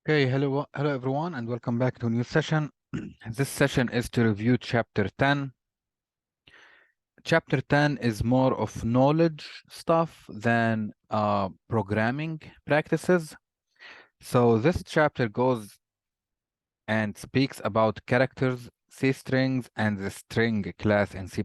Okay, hello everyone, and welcome back to a new session. This session is to review Chapter 10. Chapter 10 is more of knowledge stuff than programming practices. So this chapter goes and speaks about characters, C strings, and the string class in C++.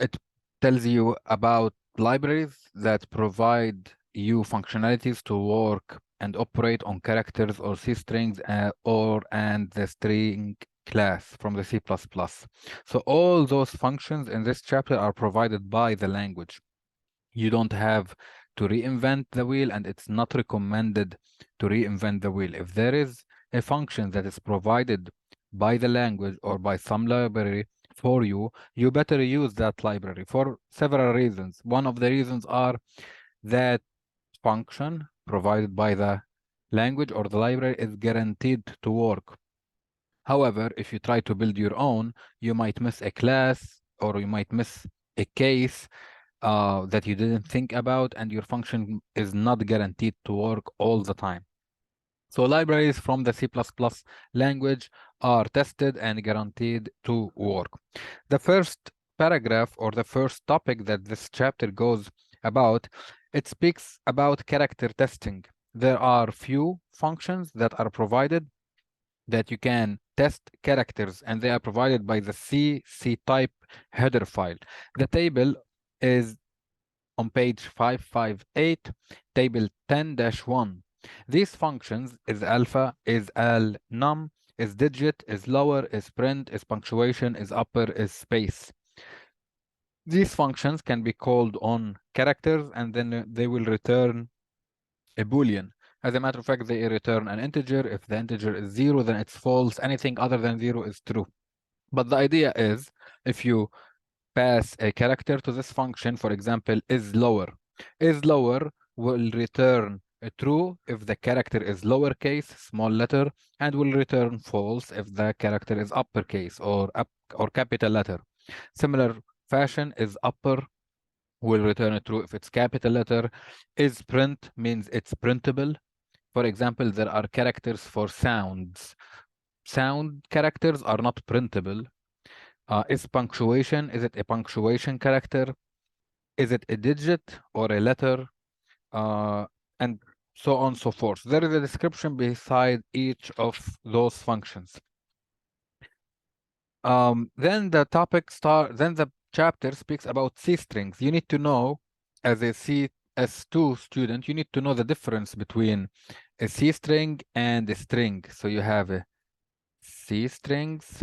It tells you about libraries that provide you functionalities to work and operate on characters or C strings and the string class from the C++. So all those functions in this chapter are provided by the language. You don't have to reinvent the wheel, and it's not recommended to reinvent the wheel. If there is a function that is provided by the language or by some library for you, you better use that library for several reasons. One of the reasons are that function provided by the language or the library is guaranteed to work. However, if you try to build your own, you might miss a class or you might miss a case that you didn't think about, and your function is not guaranteed to work all the time. So libraries from the C++ language are tested and guaranteed to work. The first paragraph or the first topic that this chapter goes about, it speaks about character testing. There are few functions that are provided that you can test characters, and they are provided by the C-type header file. The table is on page 558, table 10-1. These functions is alpha, is al, num, is digit, is lower, is print, is punctuation, is upper, is space. These functions can be called on characters, and then they will return a Boolean. As a matter of fact, they return an integer. If the integer is 0, then it's false. Anything other than 0 is true. But the idea is, if you pass a character to this function, for example, is lower will return a true if the character is lowercase, small letter, and will return false if the character is uppercase or capital letter. Similar fashion, is upper will return a true if it's capital letter. Is print means it's printable. For example, there are characters for sounds. Sound characters are not printable. Is punctuation, is it a punctuation character? Is it a digit or a letter? And so on and so forth. There is a description beside each of those functions. Then the chapter speaks about C strings. You need to know, as a CS2 student, you need to know the difference between a C string and a string. So you have a C strings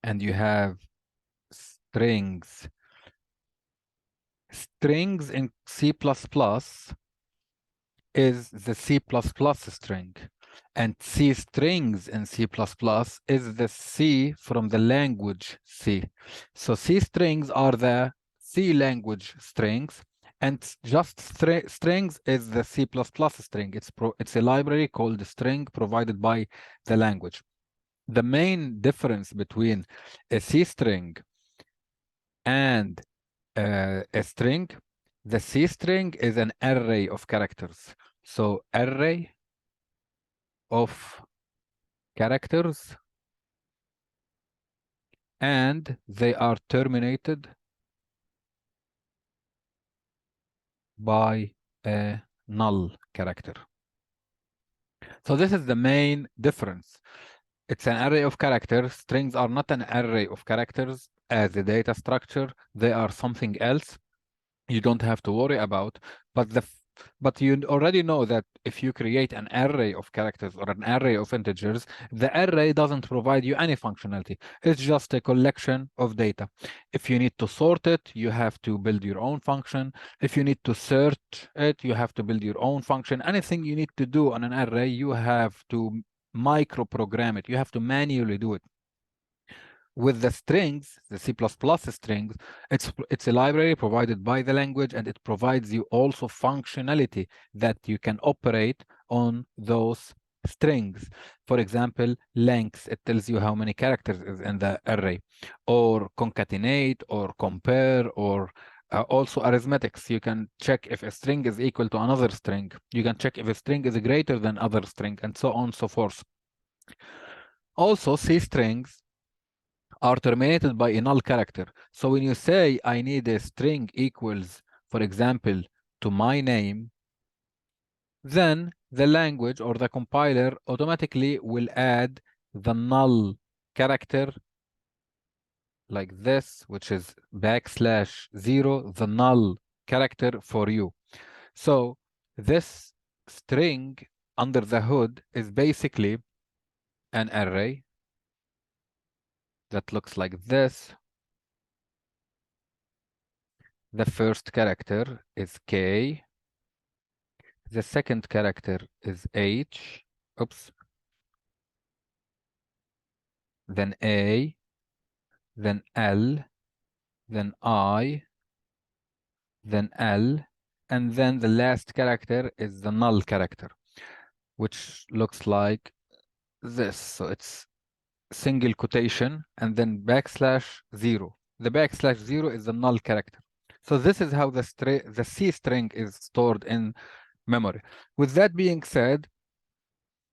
and you have strings. Strings in C++ is the C++ string, and C strings in C++ is the C from the language C. So C strings are the C language strings, and just strings is the C++ string. It's a library called string provided by the language. The main difference between a C string and a string, the C string is an array of characters. So array of characters, and they are terminated by a null character. So this is the main difference. It's an array of characters. Strings are not an array of characters as a data structure. They are something else you don't have to worry about. But you already know that if you create an array of characters or an array of integers, the array doesn't provide you any functionality. It's just a collection of data. If you need to sort it, you have to build your own function. If you need to search it, you have to build your own function. Anything you need to do on an array, you have to micro program it. You have to manually do it. With the strings, the C++ strings, it's a library provided by the language, and it provides you also functionality that you can operate on those strings. For example, length, it tells you how many characters is in the array, or concatenate, or compare, or Also arithmetics, you can check if a string is equal to another string. You can check if a string is greater than other string, and so on and so forth. Also, C strings are terminated by a null character. So when you say I need a string equals, for example, to my name, then the language or the compiler automatically will add the null character like this, which is \0, the null character for you. So this string under the hood is basically an array that looks like this. The first character is K. The second character is H. Oops. Then A. Then L. Then I. Then L. And then the last character is the null character, which looks like this. So it's single quotation and then \0. The \0 is the null character. So this is how the C string is stored in memory. With that being said,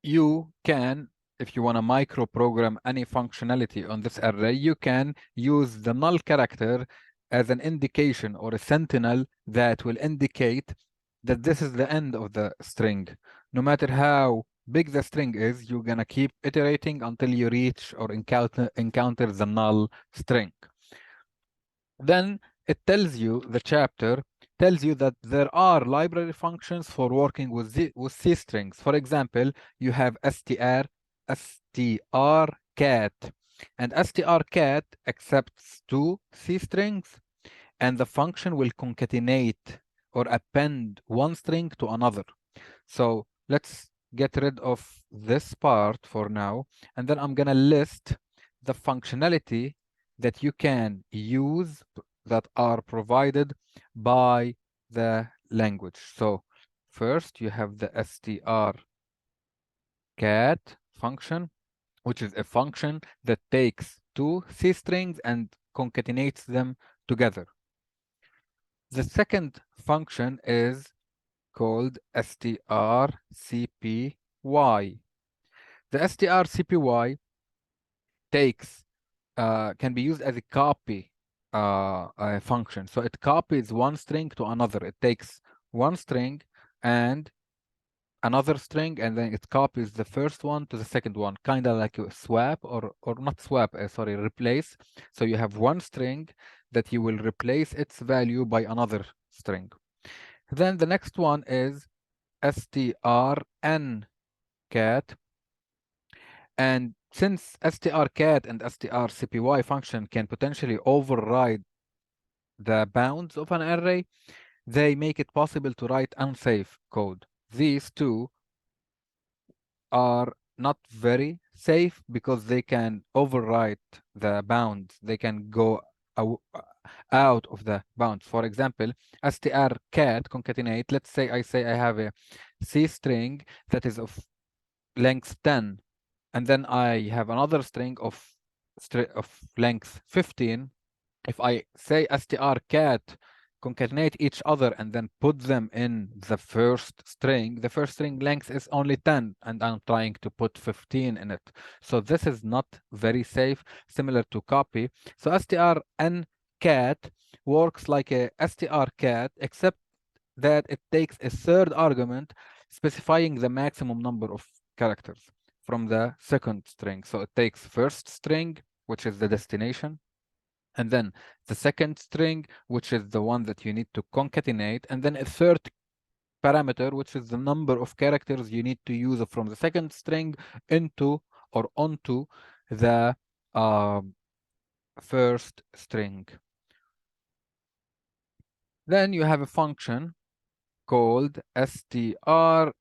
you can, if you want to micro program any functionality on this array, you can use the null character as an indication or a sentinel that will indicate that this is the end of the string. No matter how big the string is, you're gonna keep iterating until you reach or encounter the null string. Then it tells you, the chapter tells you that there are library functions for working with C strings. For example, you have strcat, and strcat accepts two C strings, and the function will concatenate or append one string to another. So let's get rid of this part for now, and then I'm gonna list the functionality that you can use that are provided by the language. So first you have the strcat function, which is a function that takes two C strings and concatenates them together. The second function is called strcpy. The strcpy takes can be used as a copy function. So it copies one string to another. It takes one string and another string, and then it copies the first one to the second one, kind of like a swap or not swap, sorry, replace. So you have one string that you will replace its value by another string. Then the next one is strncat, and since strcat and strcpy function can potentially override the bounds of an array, they make it possible to write unsafe code. These two are not very safe because they can override the bounds. They can go out of the bounds. For example, strcat concatenate. Let's say I have a C string that is of length 10, and then I have another string of length 15. If I say strcat concatenate each other and then put them in the first string length is only 10, and I'm trying to put 15 in it. So this is not very safe, similar to copy. So strncat works like a strcat, except that it takes a third argument specifying the maximum number of characters from the second string. So it takes first string, which is the destination, and then the second string, which is the one that you need to concatenate, and then a third parameter, which is the number of characters you need to use from the second string into or onto the first string. Then you have a function called strstr.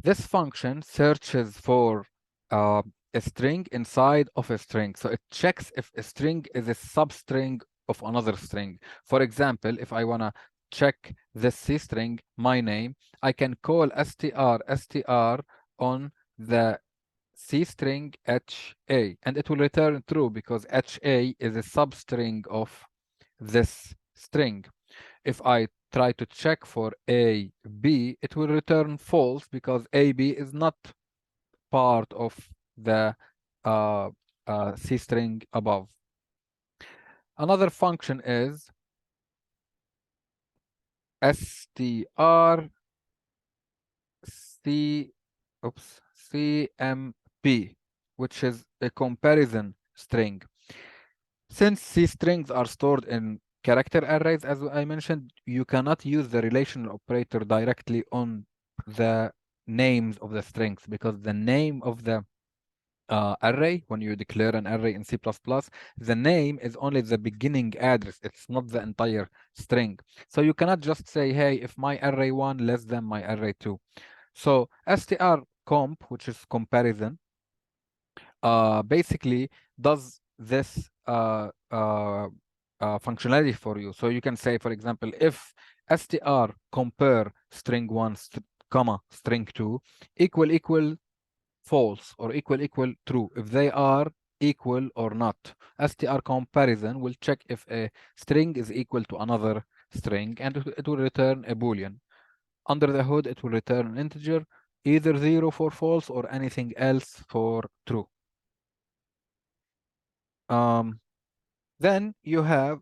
This function searches for a string inside of a string. So it checks if a string is a substring of another string. For example, if I want to check this C string, my name, I can call str on the C string HA, and it will return true because HA is a substring of this string. If I try to check for A, B, it will return false because A, B is not part of the C string above. Another function is str c cmp, which is a comparison string. Since C strings are stored in character arrays, as I mentioned, you cannot use the relational operator directly on the names of the strings because the name of the array, when you declare an array in C++, the name is only the beginning address. It's not the entire string. So you cannot just say, hey, if my array1 less than my array2. So strcomp, which is comparison, basically does this functionality for you. So you can say, for example, if str compare string1, comma, string2 equal false or equal true, if they are equal or not. Str comparison will check if a string is equal to another string, and it will return a boolean. Under the hood, it will return an integer, either 0 for false or anything else for true. Then you have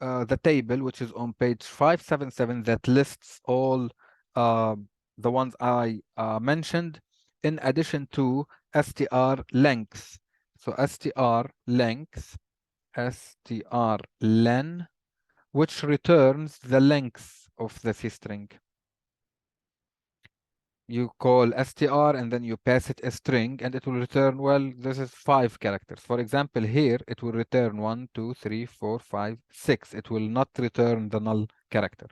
the table, which is on page 577, that lists all the ones I mentioned, in addition to str length. So str length, str len, which returns the length of the C string. You call str and then you pass it a string and it will return, well, this is 5 characters. For example, here it will return 1, 2, 3, 4, 5, 6. It will not return the null character.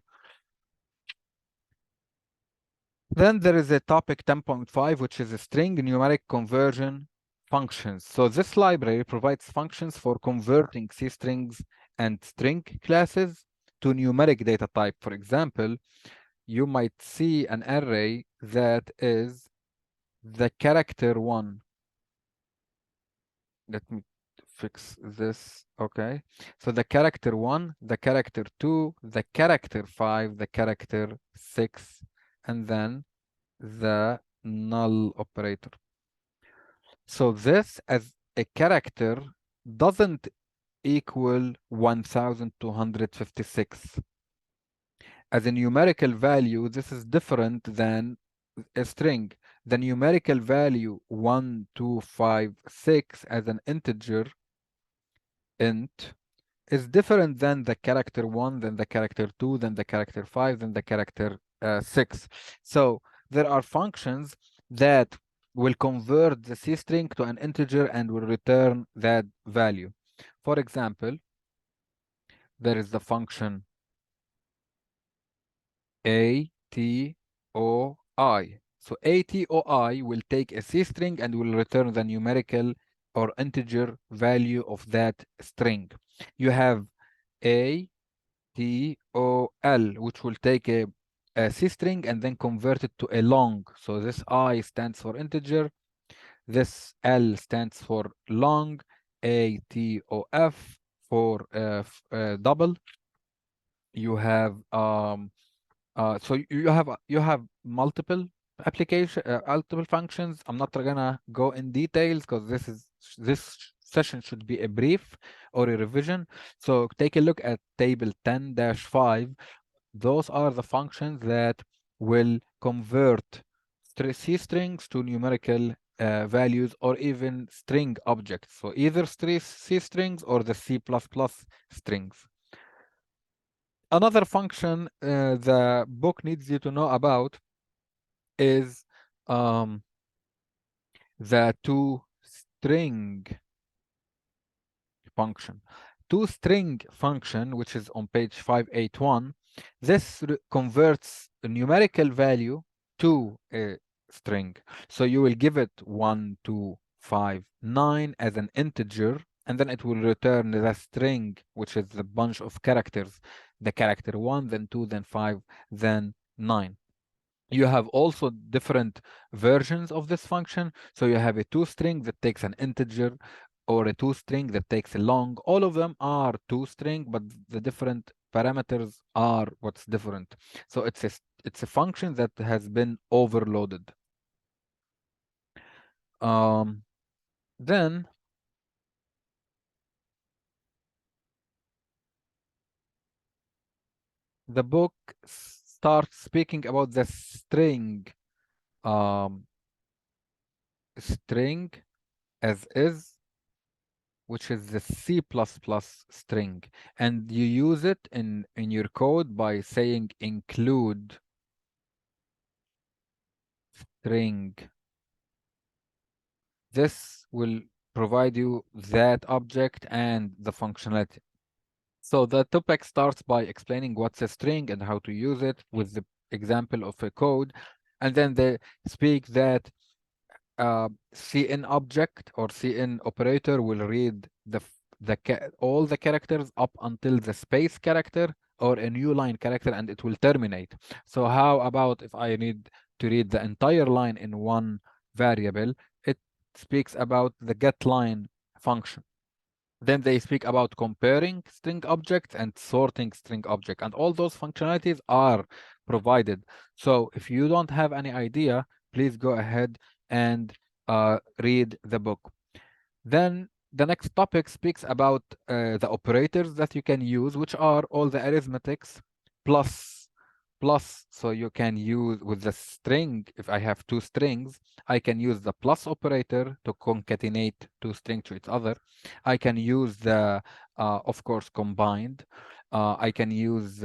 Then there is a topic 10.5, which is a string numeric conversion functions. So this library provides functions for converting C strings and string classes to numeric data type. For example, you might see an array that is the character 1. Let me fix this. Okay. So the character 1, the character 2, the character 5, the character 6, and then the null operator. So this as a character doesn't equal 1256. As a numerical value, this is different than a string. The numerical value 1256 as an integer int is different than the character 1, then the character 2, then the character 5, then the character 6. So there are functions that will convert the C string to an integer and will return that value. For example, there is the function ATOI. So ATOI will take a C string and will return the numerical or integer value of that string. You have ATOL, which will take a C string and then convert it to a long. So this I stands for integer, this L stands for long, ATOF for double. You have so you have multiple multiple functions. I'm not gonna go in details because this session should be a brief or a revision. So take a look at table 10-5. Those are the functions that will convert C strings to numerical values or even string objects. So either C strings or the C++ strings. Another function the book needs you to know about is the toString function. ToString function, which is on page 581, this converts a numerical value to a string. So you will give it 1, 2, 5, 9 as an integer, and then it will return the string, which is the bunch of characters, the character 1, then 2, then 5, then 9. You have also different versions of this function. So you have a toString that takes an integer, or a toString that takes a long. All of them are toString, but the different parameters are what's different. So it's a function that has been overloaded. Then the book starts speaking about the um, string as is, which is the C++ string, and you use it in your code by saying include string. This will provide you that object and the functionality. So the topic starts by explaining what's a string and how to use it with the example of a code, and then they speak that CN object or CN operator will read all the characters up until the space character or a new line character, and it will terminate. So how about if I need to read the entire line in one variable? It speaks about the getLine function. Then they speak about comparing string objects and sorting string object, and all those functionalities are provided. So if you don't have any idea, please go ahead and read the book. Then the next topic speaks about the operators that you can use, which are all the arithmetics plus plus. So you can use with the string, if I have two strings, I can use the plus operator to concatenate two strings to each other. I can use the, of course, combined. I can use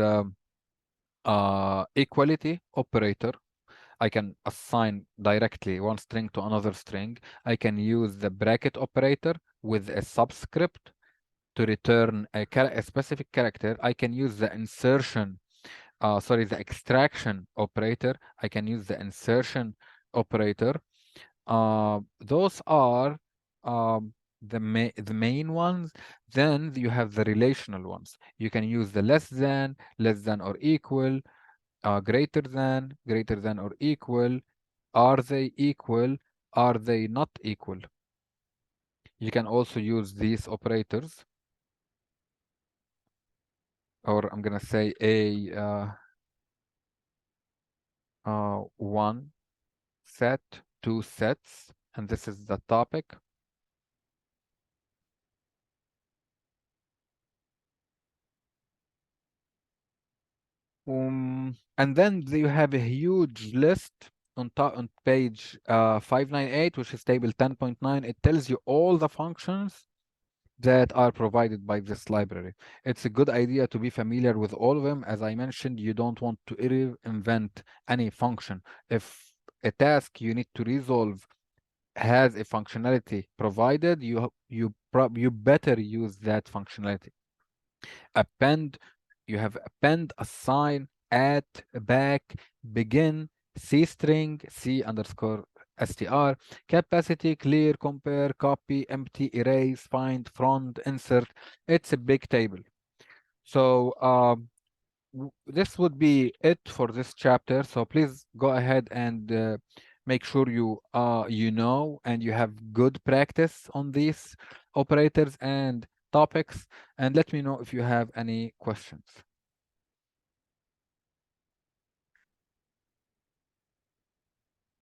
equality operator. I can assign directly one string to another string. I can use the bracket operator with a subscript to return a specific character. I can use the the extraction operator. I can use the insertion operator. Those are the main ones. Then you have the relational ones. You can use the less than or equal, greater than or equal, are they equal, are they not equal. You can also use these operators, or I'm gonna say one set, two sets, and this is the topic. And then you have a huge list on top on page 598, which is table 10.9. It tells you all the functions that are provided by this library. It's a good idea to be familiar with all of them. As I mentioned, you don't want to invent any function. If a task you need to resolve has a functionality provided, you better use that functionality. Append, you have append, assign, add, back, begin, C string, C underscore str, capacity, clear, compare, copy, empty, erase, find, front, insert. It's a big table. So this would be it for this chapter. So please go ahead and make sure you know and you have good practice on these operators and topics, and let me know if you have any questions.